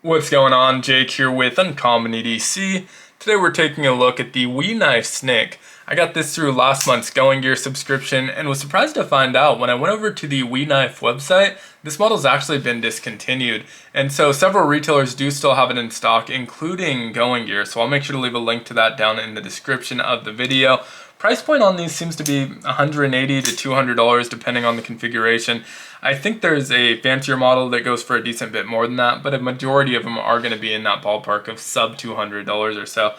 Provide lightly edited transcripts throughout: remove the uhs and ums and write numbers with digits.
What's going on? Jake here with Uncommon EDC. Today we're taking a look at the We Knife Snick. I got this through last month's Going Gear subscription and was surprised to find out when I went over to the We Knife website, this model's actually been discontinued. And so several retailers do still have it in stock, including Going Gear. So I'll make sure to leave a link to that down in the description of the video. Price point on these seems to be $180 to $200 depending on the configuration. I think there's a fancier model that goes for a decent bit more than that, but a majority of them are going to be in that ballpark of sub $200 or so.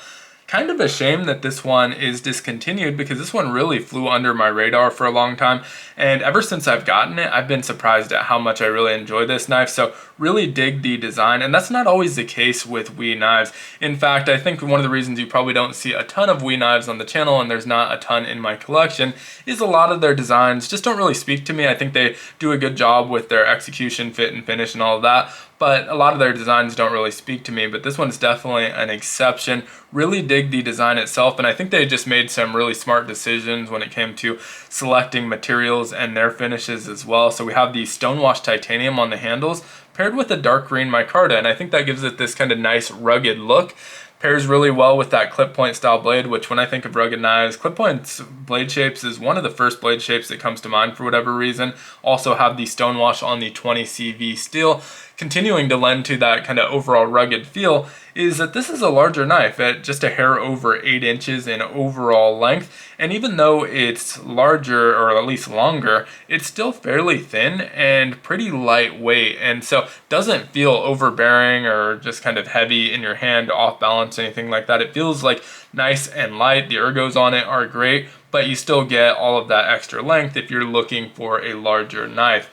Kind of a shame that this one is discontinued because this one really flew under my radar for a long time, and ever since I've gotten it, I've been surprised at how much I really enjoy this knife. So really dig the design, and that's not always the case with We knives. In fact, I think one of the reasons you probably don't see a ton of We knives on the channel and there's not a ton in my collection is a lot of their designs just don't really speak to me. I think they do a good job with their execution, fit, and finish and all of that, but a lot of their designs don't really speak to me. But this one's definitely an exception. Really dig the design itself, and I think they just made some really smart decisions when it came to selecting materials and their finishes as well. So we have the stonewashed titanium on the handles paired with a dark green micarta, and I think that gives it this kind of nice rugged look. Pairs really well with that clip point style blade, which when I think of rugged knives, clip point blade shapes is one of the first blade shapes that comes to mind for whatever reason. Also have the stonewash on the 20 CV steel. Continuing to lend to that kind of overall rugged feel is that this is a larger knife at just a hair over 8 inches in overall length. And even though it's larger, or at least longer, it's still fairly thin and pretty lightweight. And so doesn't feel overbearing or just kind of heavy in your hand, off balance, anything like that. It feels like nice and light. The ergos on it are great, but you still get all of that extra length if you're looking for a larger knife.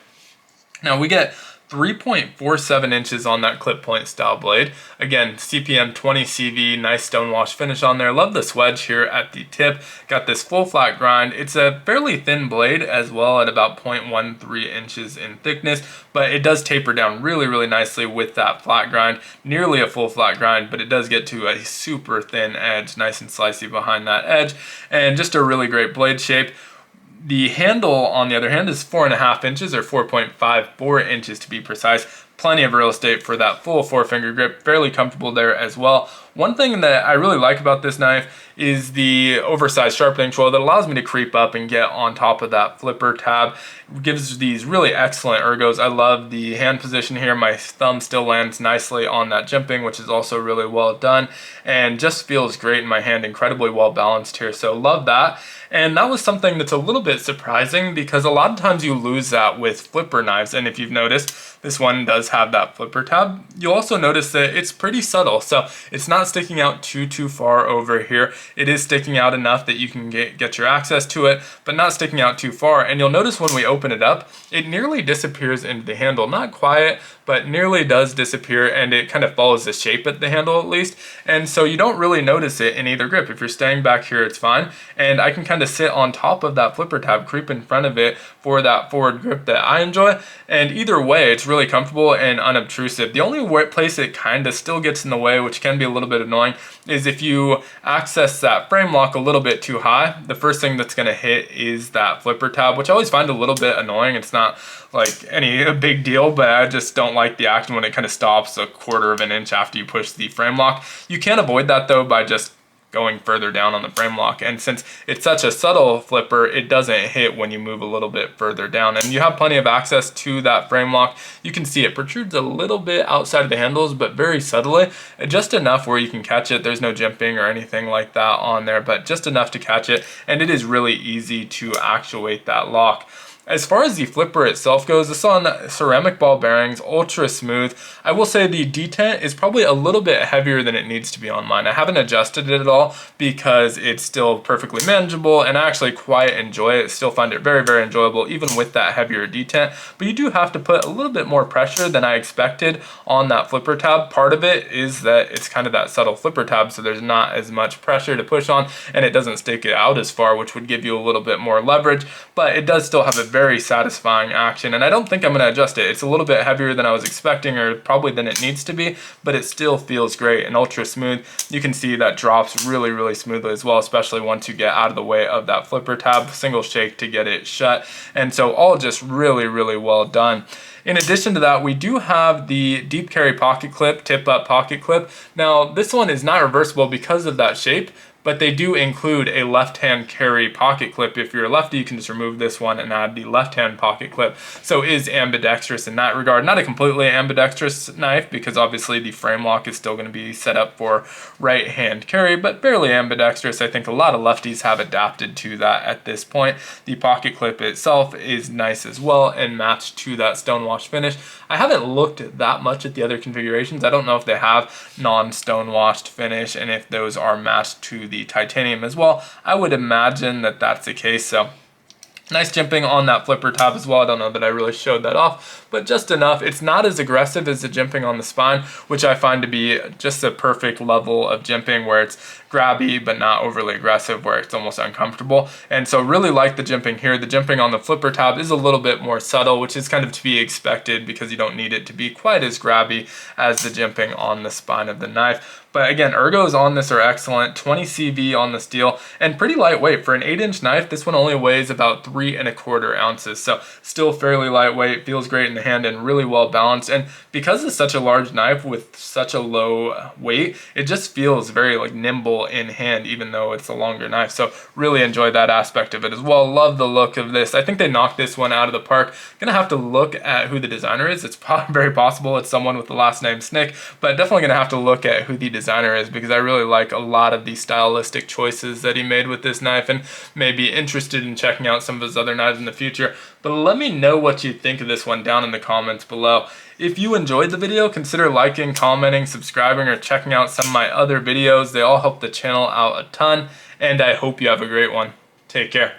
Now we get 3.47 inches on that clip point style blade. Again, CPM 20 CV, nice stonewash finish on there. Love the swedge here at the tip. Got this full flat grind. It's a fairly thin blade as well at about 0.13 inches in thickness, but it does taper down really nicely with that flat grind. Nearly a full flat grind, but it does get to a super thin edge, nice and slicey behind that edge, and just a really great blade shape. The handle, on the other hand, is 4.5 inches or 4.54 inches to be precise. Plenty of real estate for that full 4-finger grip, fairly comfortable there as well. One thing that I really like about this knife is the oversized sharpening tool that allows me to creep up and get on top of that flipper tab. It gives these really excellent ergos. I love the hand position here. My thumb still lands nicely on that jimping, which is also really well done, and just feels great in my hand, incredibly well balanced here. So love that. And that was something that's a little bit surprising because a lot of times you lose that with flipper knives. And if you've noticed, this one does have that flipper tab. You'll also notice that it's pretty subtle. So it's not sticking out too far over here. It is sticking out enough that you can get your access to it, but not sticking out too far. And you'll notice when we open it up, it nearly disappears into the handle. Not quiet, but nearly does disappear, and it kind of follows the shape at the handle at least. And so you don't really notice it in either grip. If you're staying back here, it's fine. And I can kind of sit on top of that flipper tab, creep in front of it for that forward grip that I enjoy. And either way, it's really comfortable and unobtrusive. The only place it kind of still gets in the way, which can be a little bit annoying, is if you access that frame lock a little bit too high, the first thing that's going to hit is that flipper tab, which I always find a little bit annoying. It's not like a big deal, but I just don't like the action when it kind of stops a 1/4 of an inch after you push the frame lock. You can avoid that though by just going further down on the frame lock, and since it's such a subtle flipper, it doesn't hit when you move a little bit further down, and you have plenty of access to that frame lock. You can see it protrudes a little bit outside of the handles, but very subtly, just enough where you can catch it. There's no jimping or anything like that on there, but just enough to catch it, and it is really easy to actuate that lock. As far as the flipper itself goes, this is on ceramic ball bearings, ultra smooth. I will say the detent is probably a little bit heavier than it needs to be on mine. I haven't adjusted it at all because it's still perfectly manageable, and I actually quite enjoy it. Still find it very enjoyable even with that heavier detent. But you do have to put a little bit more pressure than I expected on that flipper tab. Part of it is that it's kind of that subtle flipper tab, so there's not as much pressure to push on, and it doesn't stick it out as far, which would give you a little bit more leverage. But it does still have a very satisfying action, and I don't think I'm going to adjust it. It's a little bit heavier than I was expecting, or probably than it needs to be, but it still feels great and ultra smooth. You can see that drops really, really smoothly as well, especially once you get out of the way of that flipper tab. Single shake to get it shut, and so all just really, really well done. In addition to that, we do have the deep carry pocket clip, tip up pocket clip. Now, this one is not reversible because of that shape, but they do include a left-hand carry pocket clip. If you're a lefty, you can just remove this one and add the left-hand pocket clip. So it is ambidextrous in that regard. Not a completely ambidextrous knife, because obviously the frame lock is still going to be set up for right-hand carry, but fairly ambidextrous. I think a lot of lefties have adapted to that at this point. The pocket clip itself is nice as well and matched to that stonewashed finish. I haven't looked that much at the other configurations. I don't know if they have non-stonewashed finish and if those are matched to the titanium as well. I would imagine that that's the case. So nice jimping on that flipper tab as well. I don't know that I really showed that off, but just enough. It's not as aggressive as the jimping on the spine, which I find to be just a perfect level of jimping, where it's grabby but not overly aggressive, where it's almost uncomfortable. And so really like the jimping here. The jimping on the flipper tab is a little bit more subtle, which is kind of to be expected because you don't need it to be quite as grabby as the jimping on the spine of the knife. But again, ergos on this are excellent. 20 CV on the steel and pretty lightweight. For an 8-inch knife, this one only weighs about 3¼ ounces. So still fairly lightweight, feels great in the hand and really well balanced. And because it's such a large knife with such a low weight, it just feels very like nimble in hand, even though it's a longer knife. So really enjoyed that aspect of it as well. Love the look of this. I think they knocked this one out of the park. Gonna have to look at who the designer is. It's very possible it's someone with the last name Snick, but definitely gonna have to look at who the designer is, because I really like a lot of the stylistic choices that he made with this knife, and may be interested in checking out some of his other knives in the future. But let me know what you think of this one down in the comments below. If you enjoyed the video, consider liking, commenting, subscribing, or checking out some of my other videos. They all help the channel out a ton, and I hope you have a great one. Take care.